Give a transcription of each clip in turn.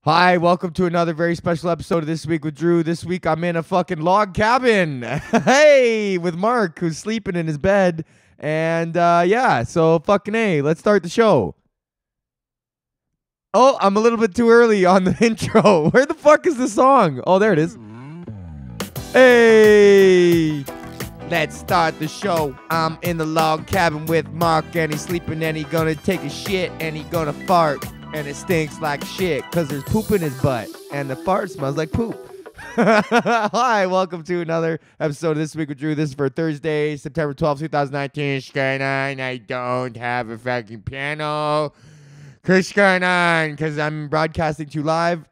Hi, welcome to another very special episode of This Week with Drew. This week I'm in a fucking log cabin. Hey, with Mark, who's sleeping in his bed. And yeah, so fucking A, let's start the show. Oh, I'm a little bit too early on the intro. Where the fuck is the song? Oh, there it is. Hey, let's start the show. I'm in the log cabin with Mark, and he's sleeping, and he's gonna take a shit, and he's gonna fart. And it stinks like shit because there's poop in his butt. And the fart smells like poop. Hi, welcome to another episode of This Week with Drew. This is for Thursday, September 12th, 2019. I don't have a fucking piano. What's going on? Because I'm broadcasting to live.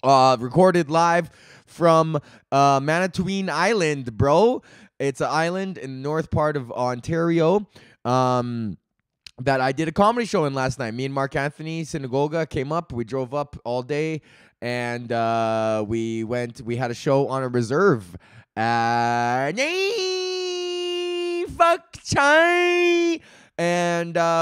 Recorded live from Manitoulin Island, bro. It's an island in the north part of Ontario. That I did a comedy show in last night. Me and Mark Anthony Synagoga came up. We drove up all day, and we had a show on a reserve. And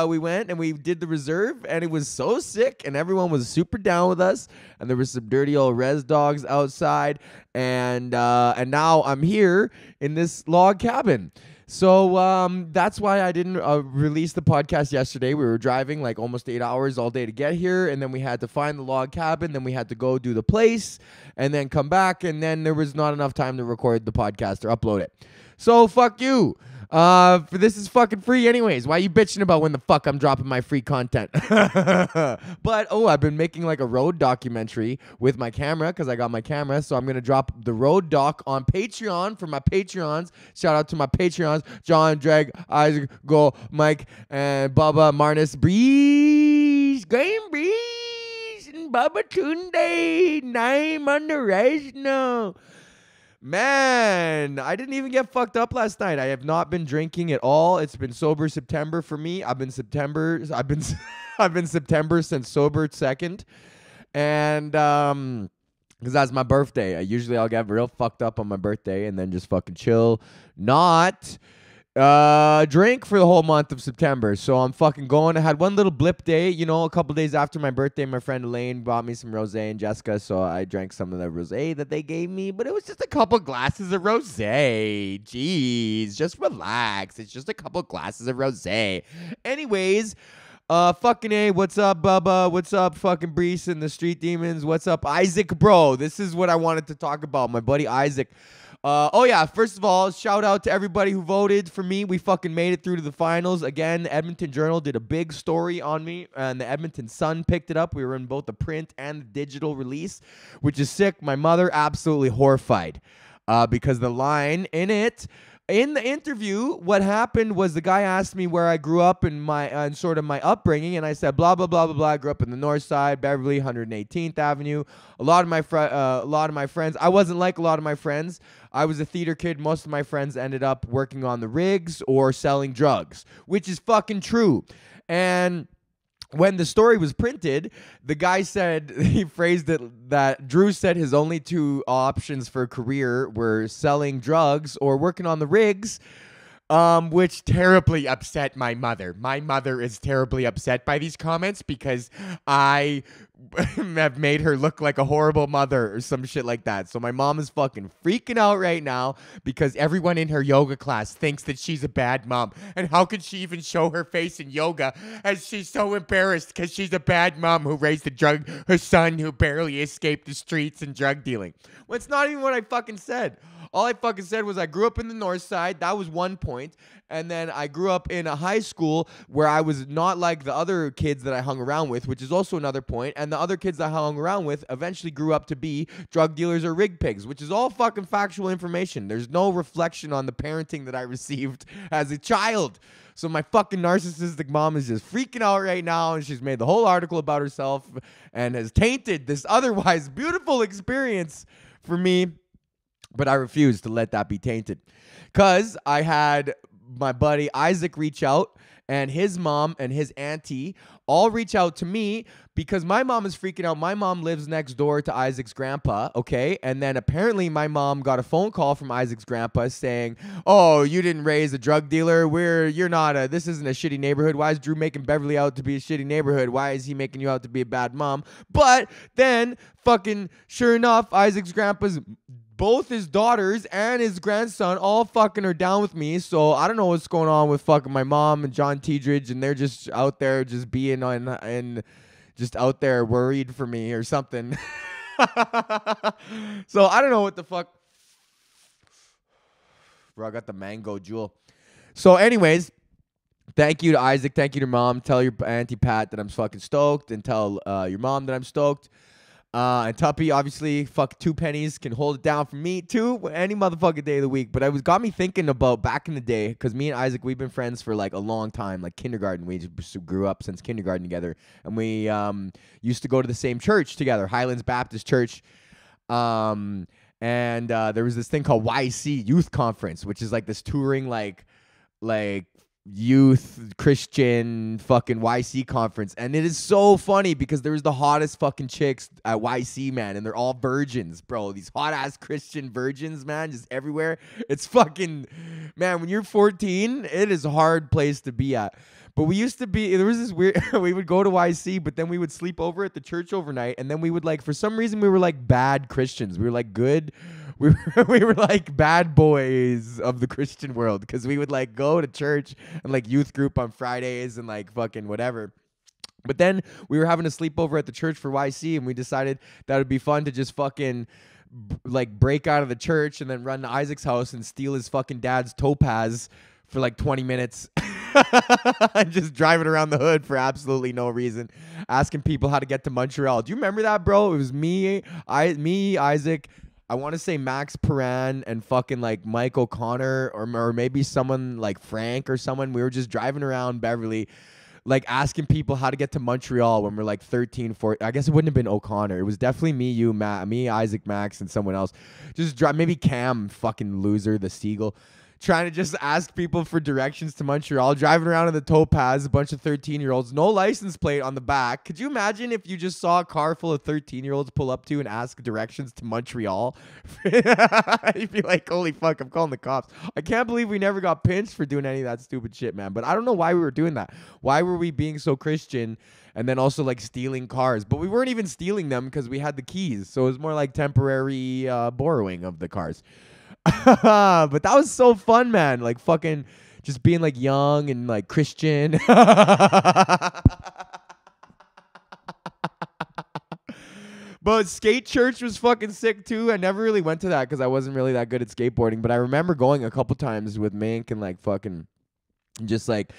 we went and we did the reserve, and it was so sick, and everyone was super down with us. And there was some dirty old res dogs outside, and now I'm here in this log cabin. So that's why I didn't release the podcast yesterday. We were driving like almost 8 hours all day to get here, and then we had to find the log cabin, then we had to go do the place, and then come back, and then there was not enough time to record the podcast or upload it. So fuck you. This is fucking free anyways. Why are you bitching about when the fuck I'm dropping my free content? But, I've been making like a road documentary with my camera because I got my camera. So I'm going to drop the road doc on Patreon for my Patreons. Shout out to my Patreons. John, Dreg, Isaac, Go, Mike, and Bubba, Marnus, Breeze, Game Breeze, and Bubba Tunde, Name Under Resno. Man, I didn't even get fucked up last night. I have not been drinking at all. It's been sober September for me. I've been September since sober 2nd. And because that's my birthday. I'll get real fucked up on my birthday and then just fucking chill. Not drink for the whole month of September. So I'm fucking going. I had one little blip day, a couple days after my birthday. My friend Elaine bought me some rosé and Jessica, so I drank some of the rosé that they gave me, but it was just a couple glasses of rosé. Jeez, just relax. It's just a couple glasses of rosé. Anyways, fucking A, what's up, Bubba? What's up, fucking Brees and the Street Demons? What's up, Isaac, bro? This is what I wanted to talk about, my buddy Isaac. First of all, shout out to everybody who voted for me. We fucking made it through to the finals. Again, the Edmonton Journal did a big story on me, and the Edmonton Sun picked it up. We were in both the print and the digital release, which is sick. My mother absolutely horrified because the line in it, in the interview, what happened was the guy asked me where I grew up and my sort of my upbringing, and I said blah blah blah blah blah. I grew up in the North Side, Beverly, 118th Avenue. A lot of my friends. I wasn't like a lot of my friends. I was a theater kid. Most of my friends ended up working on the rigs or selling drugs, which is fucking true. And when the story was printed, the guy said, he phrased it that Drew said his only two options for a career were selling drugs or working on the rigs, which terribly upset my mother. My mother is terribly upset by these comments because I have made her look like a horrible mother or some shit like that. So my mom is fucking freaking out right now because everyone in her yoga class thinks that she's a bad mom. And how could she even show her face in yoga as she's so embarrassed because she's a bad mom who raised her son who barely escaped the streets and drug dealing. Well, it's not even what I fucking said. All I fucking said was I grew up in the North Side. That was one point. And then I grew up in a high school where I was not like the other kids that I hung around with, which is also another point. And the other kids that I hung around with eventually grew up to be drug dealers or rig pigs, which is all fucking factual information. There's no reflection on the parenting that I received as a child. So my fucking narcissistic mom is just freaking out right now, and she's made the whole article about herself and has tainted this otherwise beautiful experience for me. But I refuse to let that be tainted because I had my buddy Isaac reach out and his mom and his auntie all reach out to me because my mom is freaking out. My mom lives next door to Isaac's grandpa, okay? And then apparently my mom got a phone call from Isaac's grandpa saying, "Oh, you didn't raise a drug dealer. This isn't a shitty neighborhood. Why is Drew making Beverly out to be a shitty neighborhood? Why is he making you out to be a bad mom?" But then fucking sure enough, Isaac's grandpa's both his daughters and his grandson all fucking are down with me. So I don't know what's going on with fucking my mom and John Teedridge, and they're just out there just being on and just out there worried for me or something. So I don't know what the fuck. Bro, I got the mango jewel. So anyways, thank you to Isaac. Thank you to mom. Tell your auntie Pat that I'm fucking stoked, and tell your mom that I'm stoked. And Tuppy, obviously, fuck 2 pennies can hold it down for me too, any motherfucking day of the week. But it got me thinking about back in the day, because me and Isaac, we've been friends for like a long time, like kindergarten. We just grew up since kindergarten together, and we used to go to the same church together, Highlands Baptist Church. And there was this thing called YC Youth Conference, which is like this touring like youth Christian fucking YC conference. And it is so funny because there was the hottest fucking chicks at YC, man, and they're all virgins, bro. These hot ass Christian virgins, man, just everywhere. It's fucking, man, when you're 14, it is a hard place to be at. But we used to be, there was this weird, we would go to YC, but then we would sleep over at the church overnight, and then we would like, for some reason, we were like bad Christians. We were like good, we were like bad boys of the Christian world, because we would like go to church and like youth group on Fridays and like fucking whatever. But then we were having a sleepover at the church for YC, and we decided that would be fun to just fucking like break out of the church and then run to Isaac's house and steal his fucking dad's Topaz for like 20 minutes. And just driving around the hood for absolutely no reason, asking people how to get to Montreal. Do you remember that, bro? It was me, Isaac, I want to say Max Perrin, and fucking like Mike O'Connor, or maybe someone like Frank or someone. We were just driving around Beverly, like asking people how to get to Montreal when we're like 13, 14. I guess it wouldn't have been O'Connor. It was definitely me, you, Matt, me, Isaac, Max, and someone else. Just drive, maybe Cam, fucking loser, the Seagull. Trying to just ask people for directions to Montreal, driving around in the Topaz, a bunch of 13-year-olds, no license plate on the back. Could you imagine if you just saw a car full of 13-year-olds pull up to you and ask directions to Montreal? You'd be like, holy fuck, I'm calling the cops. I can't believe we never got pinched for doing any of that stupid shit, man. But I don't know why we were doing that. Why were we being so Christian and then also like stealing cars? But we weren't even stealing them because we had the keys. So it was more like temporary borrowing of the cars. But that was so fun, man. Like fucking just being like young and like Christian. But skate church was fucking sick too. I never really went to that because I wasn't really that good at skateboarding. But I remember going a couple times with Mink and like fucking just like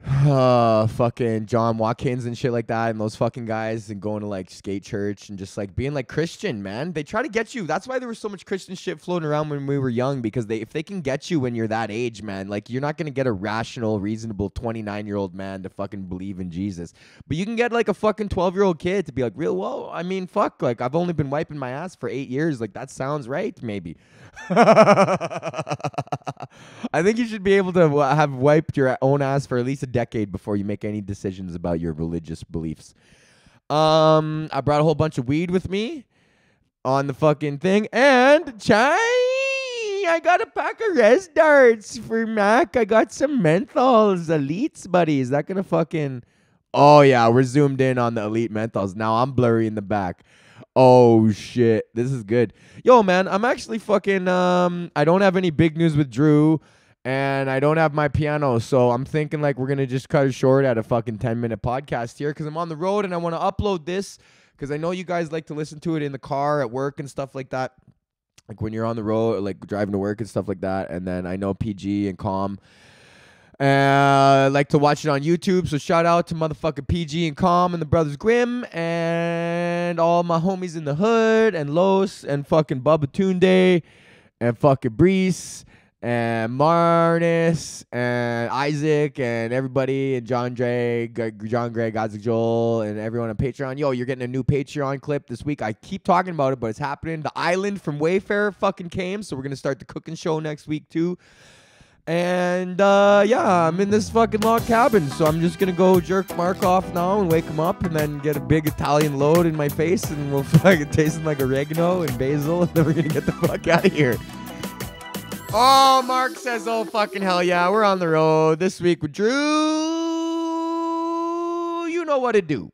fucking John Watkins and shit like that, and those fucking guys, and going to like skate church and just like being like Christian, man. They try to get you. That's why there was so much Christian shit floating around when we were young, because if they can get you when you're that age, man, like you're not gonna get a rational, reasonable 29-year-old man to fucking believe in Jesus, but you can get like a fucking 12-year-old kid to be like, real, whoa, I mean, fuck, like I've only been wiping my ass for 8 years, like that sounds right, maybe. I think you should be able to have wiped your own ass for at least a decade before you make any decisions about your religious beliefs. I brought a whole bunch of weed with me on the fucking thing, and I got a pack of res darts for Mac. I got some menthols, elites, buddy. Is that gonna fucking? Oh yeah, we're zoomed in on the elite menthols. Now I'm blurry in the back. Oh shit, this is good. Yo, man, I'm actually fucking I don't have any big news with Drew, and I don't have my piano, so I'm thinking like we're gonna just cut it short at a fucking 10-minute podcast here, because I'm on the road and I want to upload this because I know you guys like to listen to it in the car, at work, and stuff like that, like when you're on the road, like driving to work and stuff like that. And then I know PG and Calm like to watch it on YouTube, so shout out to motherfucking PG and Calm and the Brothers Grimm and all my homies in the hood, and Los and fucking Bubba Tunde and fucking Brees and Marnus and Isaac and everybody, and John Greg, Isaac Joel, and everyone on Patreon. Yo, you're getting a new Patreon clip this week. I keep talking about it, but it's happening. The Island from Wayfair fucking came, so we're gonna start the cooking show next week too. And yeah, I'm in this fucking log cabin, so I'm just gonna go jerk Mark off now and wake him up, and then get a big Italian load in my face, and we'll fucking taste like oregano and basil, and then we're gonna get the fuck out of here. Oh, Mark says, oh fucking hell yeah, we're on the road this week with Drew. You know what to do.